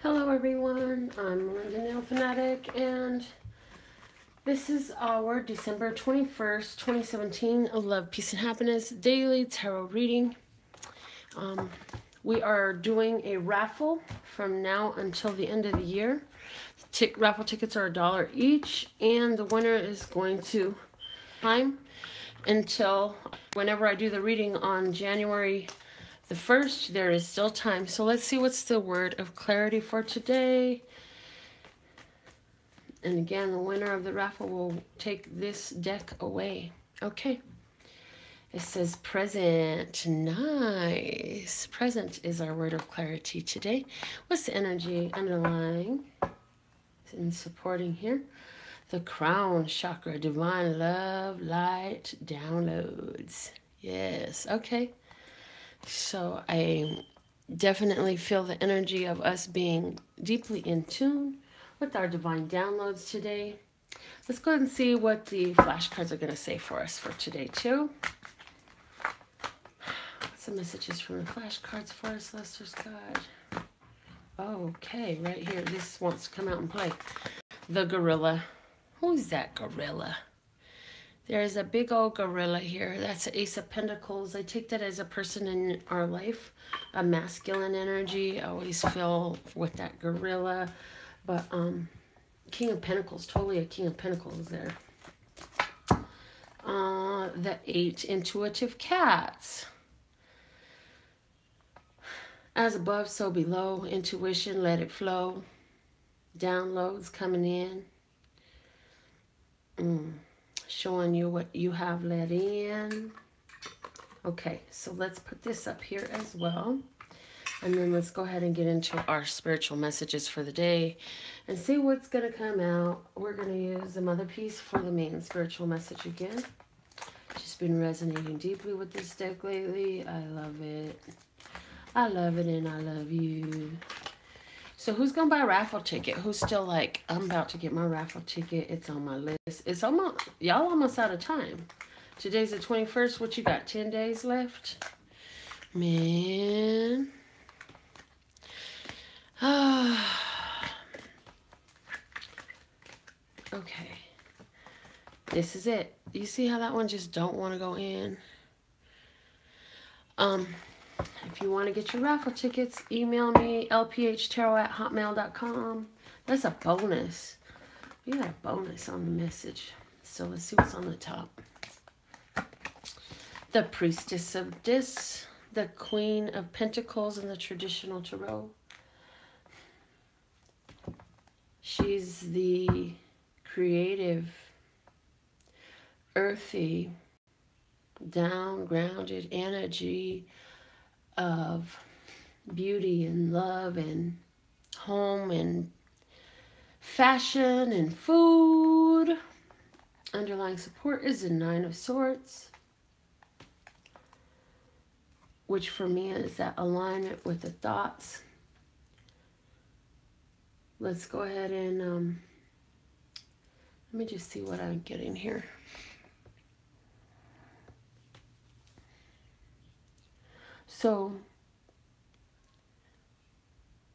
Hello everyone, I'm Melinda NailFanatic, and this is our December 21st, 2017 Love, Peace, and Happiness Daily Tarot Reading. We are doing a raffle from now until the end of the year. Raffle tickets are $1 each, and the winner is going to time until whenever I do the reading on January the 1st. There is still time. So let's see what's the word of clarity for today. And again, the winner of the raffle will take this deck away. Okay. It says present. Nice. Present is our word of clarity today. What's the energy underlying and supporting here? The crown chakra, divine love, light, downloads. Yes. Okay. So I definitely feel the energy of us being deeply in tune with our divine downloads today. Let's go ahead and see what the flashcards are going to say for us for today too. Some messages from the flashcards for us, Lester's God. Okay, right here. This wants to come out and play. The gorilla. Who's that gorilla? There's a big old gorilla here. That's the Ace of Pentacles. I take that as a person in our life, a masculine energy. I always feel with that gorilla. But King of Pentacles, totally a King of Pentacles there. The 8 intuitive cats. As above, so below. Intuition, let it flow. Downloads coming in. Showing you what you have let in. Okay, so let's put this up here as well. And then let's go ahead and get into our spiritual messages for the day and see what's going to come out. We're going to use the Mother Piece for the main spiritual message again. Just been resonating deeply with this deck lately. I love it. I love it and I love you. So who's going to buy a raffle ticket? Who's still like, I'm about to get my raffle ticket. It's on my list. It's almost, y'all almost out of time. Today's the 21st. What you got? 10 days left? Man. Okay. This is it. You see how that one just don't want to go in? If you want to get your raffle tickets, email me, lphtarot@hotmail.com. That's a bonus. We got a bonus on the message. So let's see what's on the top. The Priestess of Dis, the Queen of Pentacles in the traditional tarot. She's the creative, earthy, down, grounded energy of beauty and love and home and fashion and food. Underlying support is the 9 of Swords, which for me is that alignment with the thoughts. Let's go ahead and let me just see what I'm getting here. So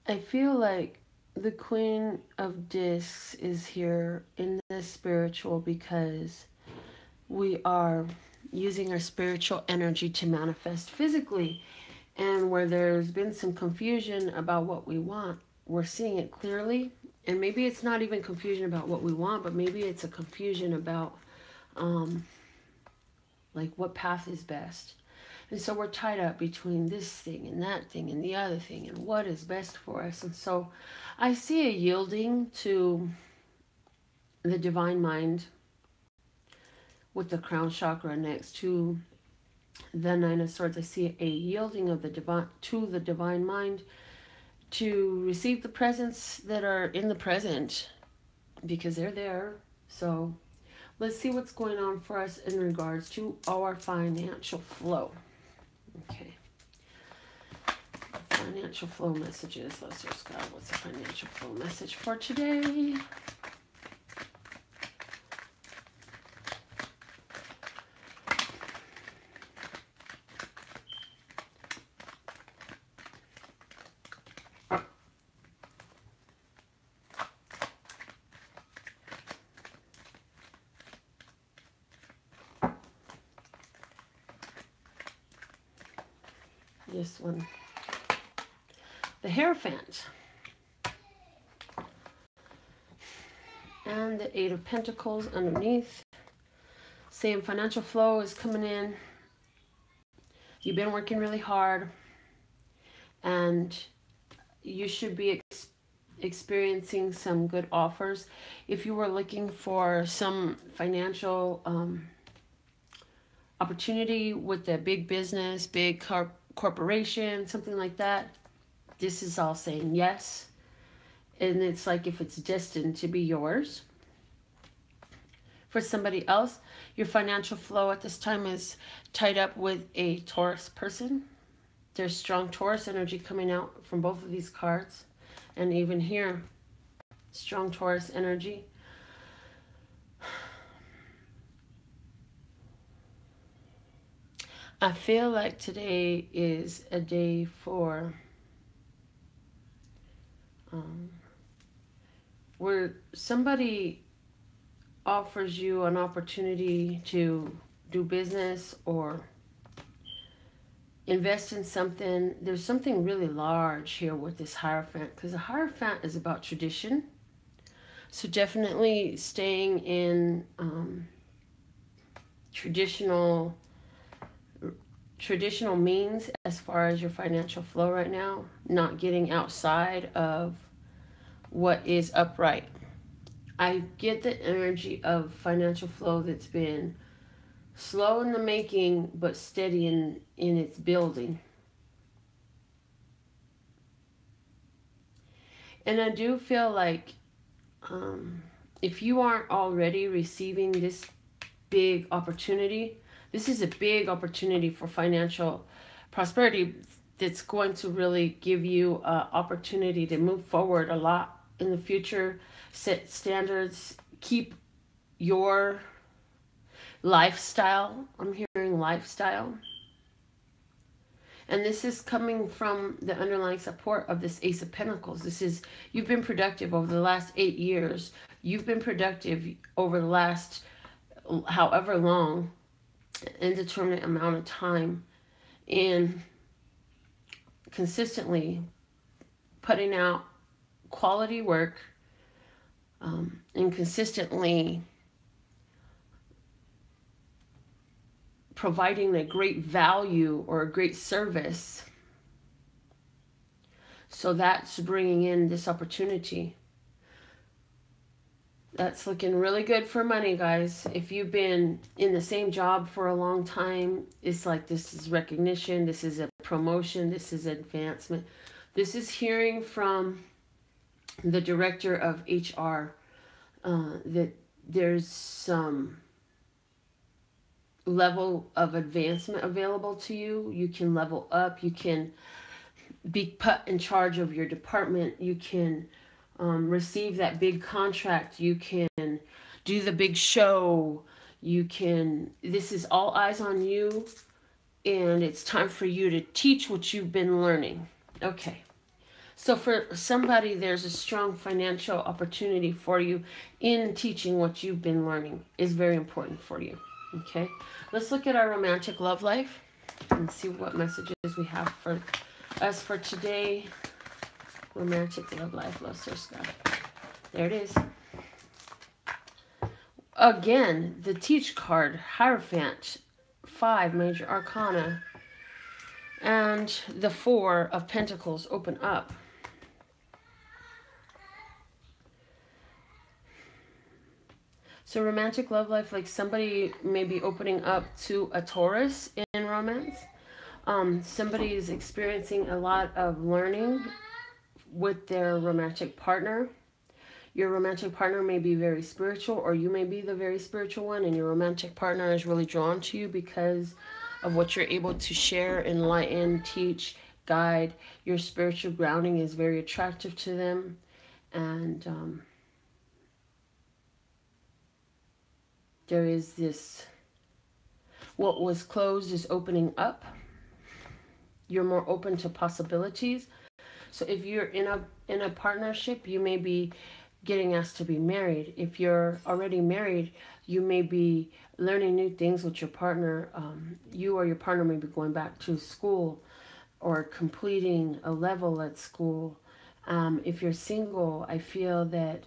I feel like the Queen of Discs is here in the spiritual because we are using our spiritual energy to manifest physically. And where there's been some confusion about what we want, we're seeing it clearly. And maybe it's not even confusion about what we want, but maybe it's a confusion about like what path is best. And so we're tied up between this thing and that thing and the other thing and what is best for us. And so I see a yielding to the divine mind with the crown chakra next to the 9 of Swords. I see a yielding of the divine mind to receive the presents that are in the present because they're there. So let's see what's going on for us in regards to our financial flow. Okay. Financial flow messages. Let's just go. What's the financial flow message for today? this one. The Hierophant. And the Eight of Pentacles underneath. Same financial flow is coming in. You've been working really hard. And you should be experiencing some good offers. If you were looking for some financial opportunity with a big business, big corporation, something like that, this is all saying yes. And it's like if it's destined to be yours. For somebody else, your financial flow at this time is tied up with a Taurus person. There's strong Taurus energy coming out from both of these cards. And even here, strong Taurus energy. I feel like today is a day for where somebody offers you an opportunity to do business or invest in something. There's something really large here with this Hierophant, because the Hierophant is about tradition. So definitely staying in traditional means as far as your financial flow right now, not getting outside of what is upright. I get the energy of financial flow that's been slow in the making, but steady in its building. And I do feel like if you aren't already receiving this big opportunity, this is a big opportunity for financial prosperity that's going to really give you an opportunity to move forward a lot in the future, set standards, keep your lifestyle. I'm hearing lifestyle. And this is coming from the underlying support of this Ace of Pentacles. This is, you've been productive over the last 8 years. You've been productive over the last however long, indeterminate amount of time, in consistently putting out quality work and consistently providing a great value or a great service. So that's bringing in this opportunity. That's looking really good for money, guys. If you've been in the same job for a long time, it's like this is recognition, this is a promotion, this is advancement. This is hearing from the director of HR that there's some level of advancement available to you. You can level up. You can be put in charge of your department. You can receive that big contract. You can do the big show. You can, this is all eyes on you, and it's time for you to teach what you've been learning. Okay. So for somebody, there's a strong financial opportunity for you in teaching what you've been learning is very important for you. Okay. Let's look at our romantic love life and see what messages we have for us for today. Romantic love life, love source sky. There it is. Again, the Teach card, Hierophant, 5 major arcana, and the 4 of Pentacles open up. So romantic love life, like somebody may be opening up to a Taurus in romance. Somebody is experiencing a lot of learning with their romantic partner. Your romantic partner may be very spiritual, or you may be the very spiritual one, and your romantic partner is really drawn to you because of what you're able to share, enlighten, teach, guide. Your spiritual grounding is very attractive to them. And there is this, what was closed is opening up. You're more open to possibilities. So if you're in a partnership, you may be getting asked to be married. If you're already married, you may be learning new things with your partner. You or your partner may be going back to school or completing a level at school. If you're single, I feel that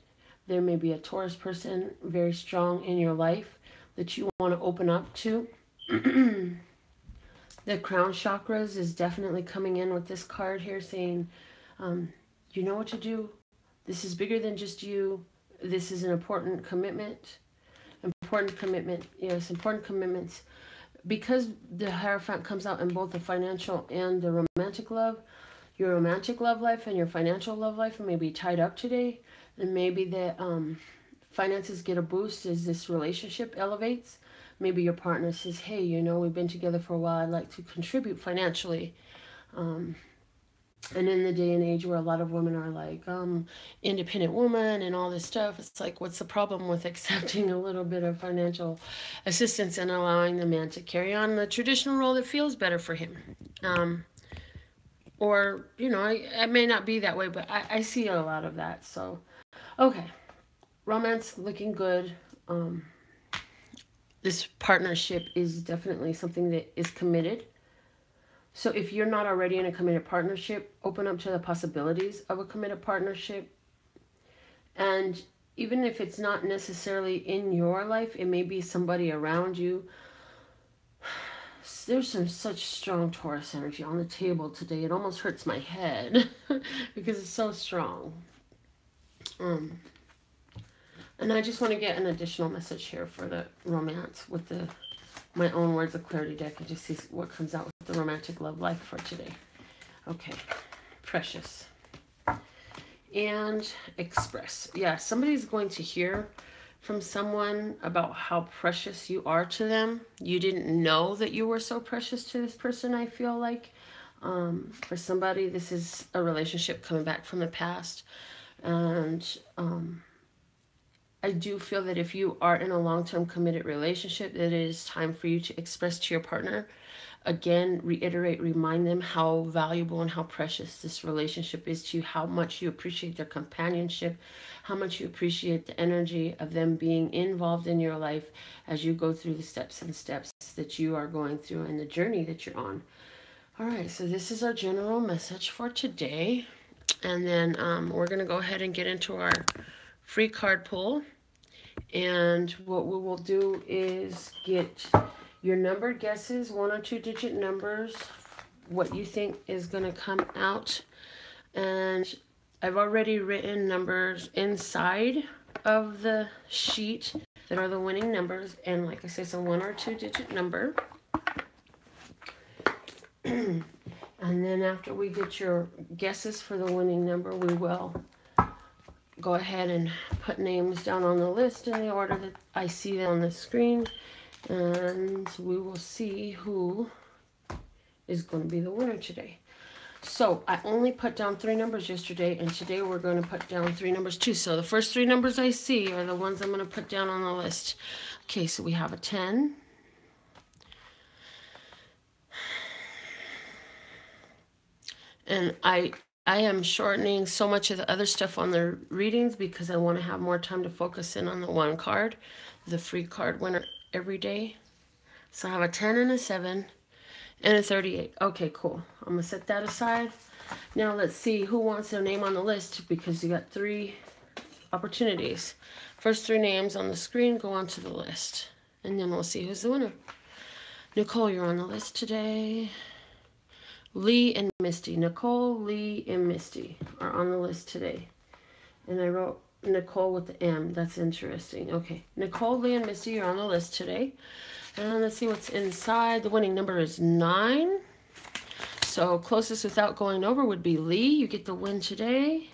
there may be a Taurus person very strong in your life that you want to open up to. The crown chakras is definitely coming in with this card here saying, you know what to do. This is bigger than just you. This is an important commitment. Important commitment. Yes, important commitments. Because the Hierophant comes out in both the financial and the romantic love, your romantic love life and your financial love life may be tied up today. And maybe the finances get a boost as this relationship elevates. Maybe your partner says, hey, you know, we've been together for a while. I'd like to contribute financially. And in the day and age where a lot of women are like, independent woman and all this stuff, it's like, what's the problem with accepting a little bit of financial assistance and allowing the man to carry on the traditional role that feels better for him? Or, you know, I may not be that way, but I see a lot of that. So, okay. Romance looking good. This partnership is definitely something that is committed. So if you're not already in a committed partnership, open up to the possibilities of a committed partnership. And even if it's not necessarily in your life, it may be somebody around you. There's some such strong Taurus energy on the table today. It almost hurts my head because it's so strong. And I just want to get an additional message here for the romance with my own words of clarity deck and just see what comes out with the romantic love life for today. Okay, precious. And express. Yeah, somebody's going to hear from someone about how precious you are to them. You didn't know that you were so precious to this person, I feel like. For somebody, this is a relationship coming back from the past. And I do feel that if you are in a long-term committed relationship, that it is time for you to express to your partner. Again, reiterate, remind them how valuable and how precious this relationship is to you, how much you appreciate their companionship, how much you appreciate the energy of them being involved in your life as you go through the steps that you are going through and the journey that you're on. All right, so this is our general message for today. And then we're going to go ahead and get into our free card pull. And what we will do is get your numbered guesses, 1 or 2 digit numbers, what you think is going to come out. And I've already written numbers inside of the sheet that are the winning numbers. And like I said, it's a 1 or 2 digit number. And then after we get your guesses for the winning number, we will go ahead and put names down on the list in the order that I see them on the screen. And we will see who is going to be the winner today. So I only put down 3 numbers yesterday, and today we're going to put down 3 numbers too. So the first 3 numbers I see are the ones I'm going to put down on the list. Okay, so we have a 10. And I am shortening so much of the other stuff on the readings because I want to have more time to focus in on the one card, the free card winner every day. So I have a 10 and a 7 and a 38. Okay, cool. I'm going to set that aside. Now let's see who wants their name on the list because you got 3 opportunities. First 3 names on the screen go onto the list. And then we'll see who's the winner. Nicole, you're on the list today. Lee and Misty. Nicole, Lee, and Misty are on the list today. And I wrote Nicole with the M. That's interesting. Okay. Nicole, Lee, and Misty are on the list today. And let's see what's inside. The winning number is 9. So closest without going over would be Lee. You get the win today.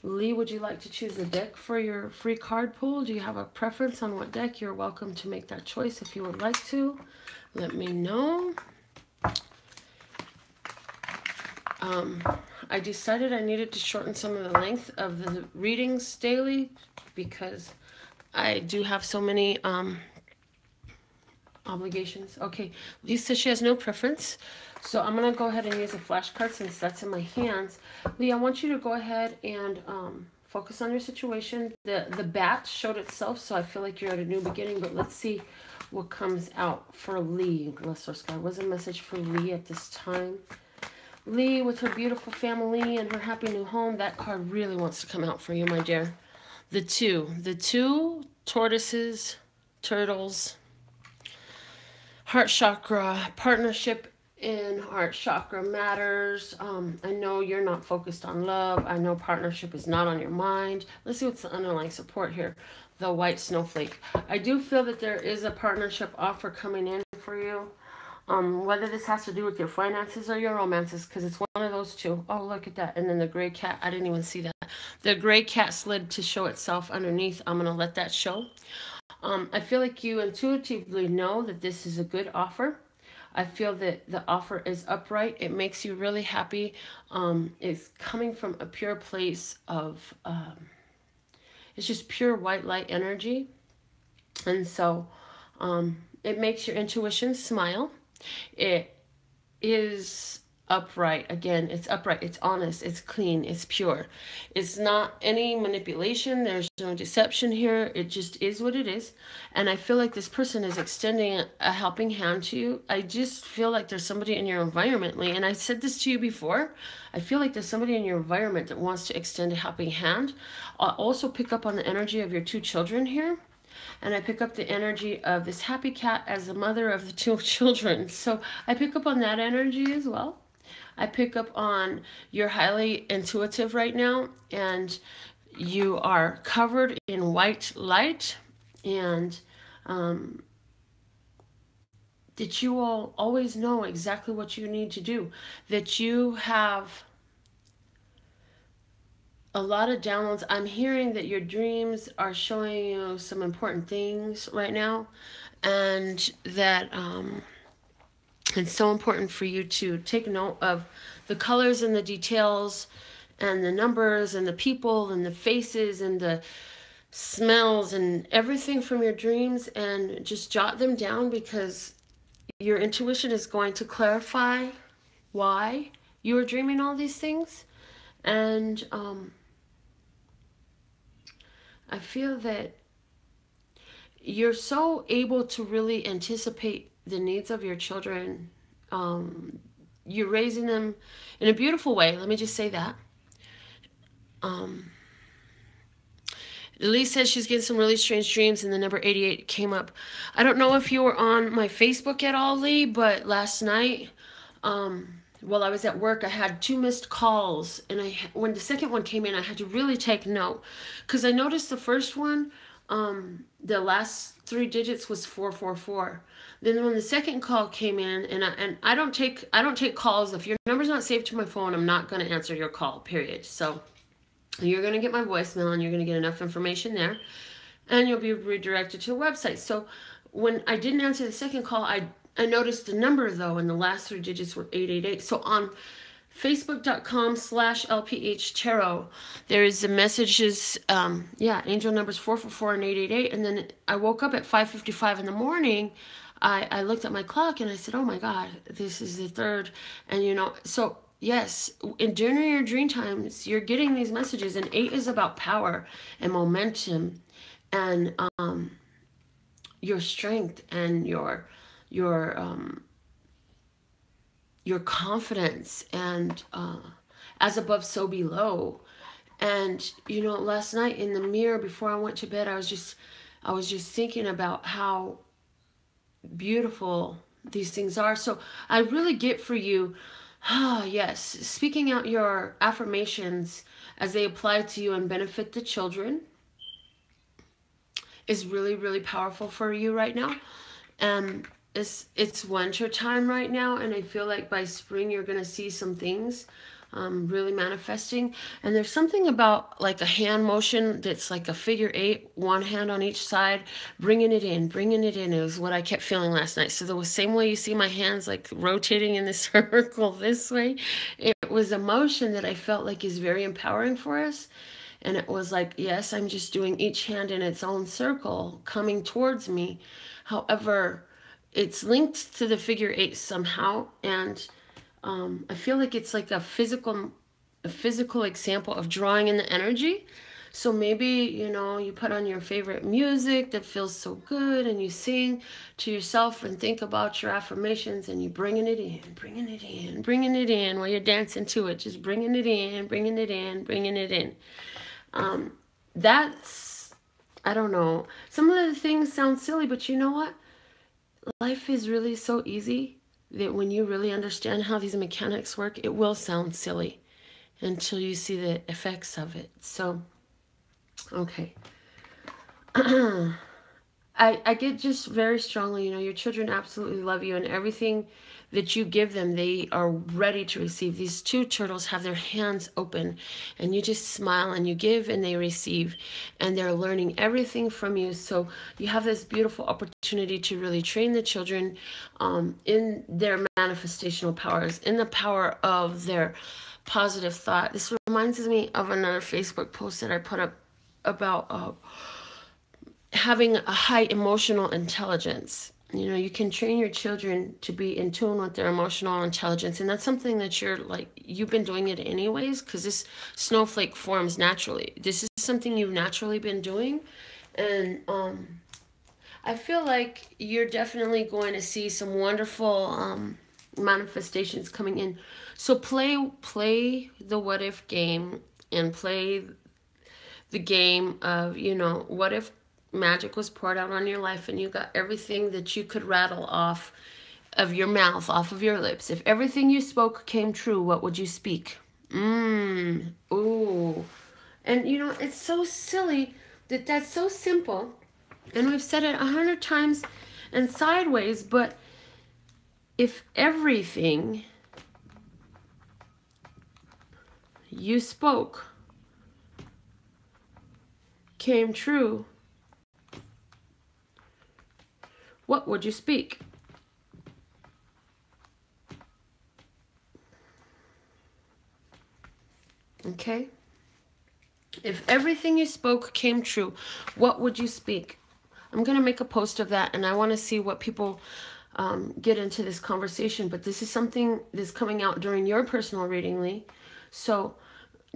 Lee, would you like to choose a deck for your free card pool? Do you have a preference on what deck? You're welcome to make that choice if you would like to. Let me know. I decided I needed to shorten some of the length of the readings daily because I do have so many obligations. Okay, Lisa, she has no preference. So I'm going to go ahead and use a flashcard since that's in my hands. Lee, I want you to go ahead and focus on your situation. The bat showed itself, so I feel like you're at a new beginning, but let's see what comes out for Lee. Lesser Sky. What's a message for Lee at this time? Lee with her beautiful family and her happy new home. That card really wants to come out for you, my dear. The two tortoises, turtles, heart chakra, partnership in heart chakra matters. I know you're not focused on love. I know partnership is not on your mind. Let's see what's the underlying support here. The white snowflake. I do feel that there is a partnership offer coming in for you. Whether this has to do with your finances or your romances, because it's one of those two. Oh, look at that. And then the gray cat. I didn't even see that. The gray cat slid to show itself underneath. I'm going to let that show. I feel like you intuitively know that this is a good offer. I feel that the offer is upright. It makes you really happy. It's coming from a pure place of, it's just pure white light energy. And so it makes your intuition smile. It is upright. Again, it's upright. It's honest. It's clean. It's pure. It's not any manipulation. There's no deception here. It just is what it is. And I feel like this person is extending a helping hand to you. I just feel like there's somebody in your environment, Lee. And I said this to you before. I feel like there's somebody in your environment that wants to extend a helping hand. I'll also pick up on the energy of your two children here. And I pick up the energy of this happy cat as the mother of the two children. So I pick up on that energy as well. I pick up on you're highly intuitive right now, and you are covered in white light, and that you will always know exactly what you need to do. That you have a lot of downloads. I'm hearing that your dreams are showing you some important things right now, and that it's so important for you to take note of the colors and the details and the numbers and the people and the faces and the smells and everything from your dreams, and just jot them down, because your intuition is going to clarify why you are dreaming all these things. And I feel that you're so able to really anticipate the needs of your children. You're raising them in a beautiful way. Let me just say that. Elise says she's getting some really strange dreams, and the number 88 came up. I don't know if you were on my Facebook at all, Lee, but last night, while I was at work, I had 2 missed calls, and when the second one came in, I had to really take note, because I noticed the first one, the last 3 digits was 444. Then when the second call came in, and I don't take calls. If your number's not saved to my phone, I'm not going to answer your call, period. So you're going to get my voicemail, and you're going to get enough information there, and you'll be redirected to a website. So when I didn't answer the second call, I noticed the number, though, and the last 3 digits were 888. So on Facebook.com/LPH Tarot, there is the messages, angel numbers 444 and 888. And then I woke up at 5:55 in the morning. I looked at my clock and I said, oh my God, this is the 3rd. And so yes, during your dream times, you're getting these messages, and 8 is about power and momentum and your strength and your confidence, and as above, so below. And last night in the mirror before I went to bed, I was just thinking about how beautiful these things are. So I really get for you, yes, speaking out your affirmations as they apply to you and benefit the children is really, really powerful for you right now. And it's winter time right now, and I feel like by spring you're going to see some things really manifesting. And there's something about like a hand motion that's like a figure 8, one hand on each side, bringing it in is what I kept feeling last night. So the same way you see my hands like rotating in the circle this way, it was a motion that I felt like is very empowering for us. And it was like, yes, I'm just doing each hand in its own circle coming towards me. However, it's linked to the figure 8 somehow, and I feel like it's like a physical example of drawing in the energy. So maybe, you put on your favorite music that feels so good and you sing to yourself and think about your affirmations and you bringing it in, bringing it in, bringing it in while you're dancing to it. Just bringing it in, bringing it in, bringing it in. That's, I don't know. Some of the things sound silly, but you know what? Life is really so easy that when you really understand how these mechanics work, it will sound silly until you see the effects of it. So, okay. I get just very strongly, your children absolutely love you, and everything that you give them, they are ready to receive. These two turtles have their hands open, and you just smile and you give and they receive, and they're learning everything from you. So you have this beautiful opportunity to really train the children in their manifestational powers, in the power of their positive thought. This reminds me of another Facebook post that I put up about having a high emotional intelligence. You can train your children to be in tune with their emotional intelligence, and that's something that you've been doing it anyways, because this snowflake forms naturally. This is something you've naturally been doing, and I feel like you're definitely going to see some wonderful manifestations coming in. So play the what if game, and play the game of, what if magic was poured out on your life and you got everything that you could rattle off of your mouth, off of your lips. If everything you spoke came true, what would you speak? Ooh. And it's so silly that's so simple. And we've said it 100 times and sideways, but if everything you spoke came true, what would you speak? Okay? If everything you spoke came true, what would you speak? I'm going to make a post of that, and I want to see what people get into this conversation. But this is something that's coming out during your personal reading, Lee. So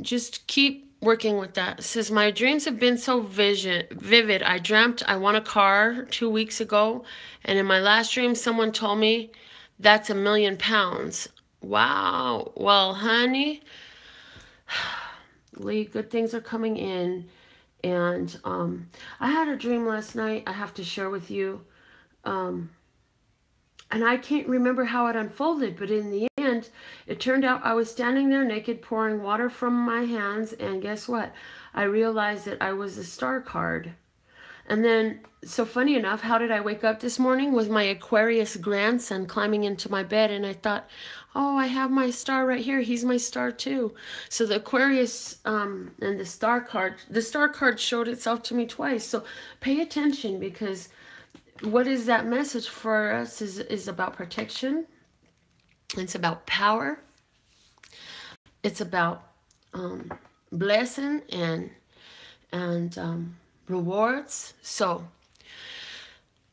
just keep working with that. It says, my dreams have been so vivid. I dreamt I won a car 2 weeks ago, and in my last dream, someone told me that's £1 million. Wow. Well, honey, Lee, good things are coming in. And I had a dream last night I have to share with you. And I can't remember how it unfolded, but in the end, it turned out I was standing there naked, pouring water from my hands, and guess what? I realized that I was a star card. And then, so funny enough, how did I wake up this morning? With my Aquarius grandson climbing into my bed, and I thought, oh, I have my star right here. He's my star too. So the Aquarius and the star card showed itself to me twice. So pay attention, because what is that message for us is about protection. It's about power. It's about blessing and rewards. So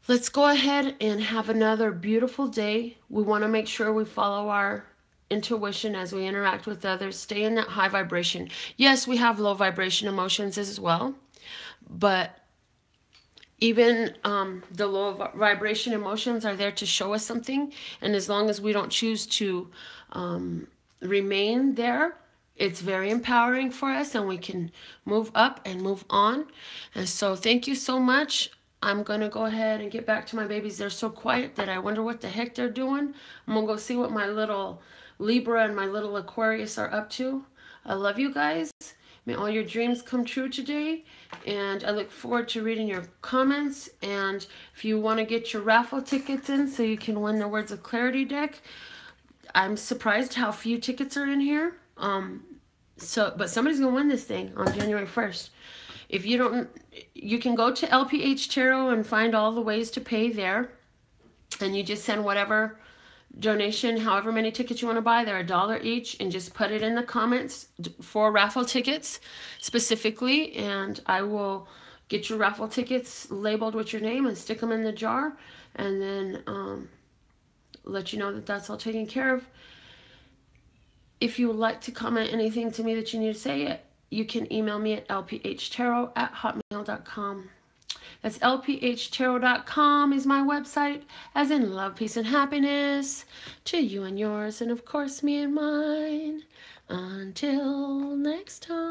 let's go ahead and have another beautiful day. We want to make sure we follow our intuition as we interact with others. Stay in that high vibration. Yes, we have low vibration emotions as well, but even the low vibration emotions are there to show us something. And as long as we don't choose to remain there, it's very empowering for us, and we can move up and move on. And so thank you so much. I'm going to go ahead and get back to my babies. They're so quiet that I wonder what the heck they're doing. I'm going to go see what my little Libra and my little Aquarius are up to. I love you guys. May all your dreams come true today. And I look forward to reading your comments. And if you want to get your raffle tickets in so you can win the Words of Clarity deck, I'm surprised how few tickets are in here. But somebody's going to win this thing on January 1st. If you don't, you can go to LPH Tarot and find all the ways to pay there. And you just send whatever donation, however many tickets you want to buy. They're $1 each, and just put it in the comments for raffle tickets specifically, and I will get your raffle tickets labeled with your name and stick them in the jar, and then let you know that that's all taken care of. If you would like to comment anything to me that you need to say, you can email me at lphtarot@hotmail.com. That's lphtarot.com is my website, as in love, peace, and happiness to you and yours, and of course me and mine. Until next time.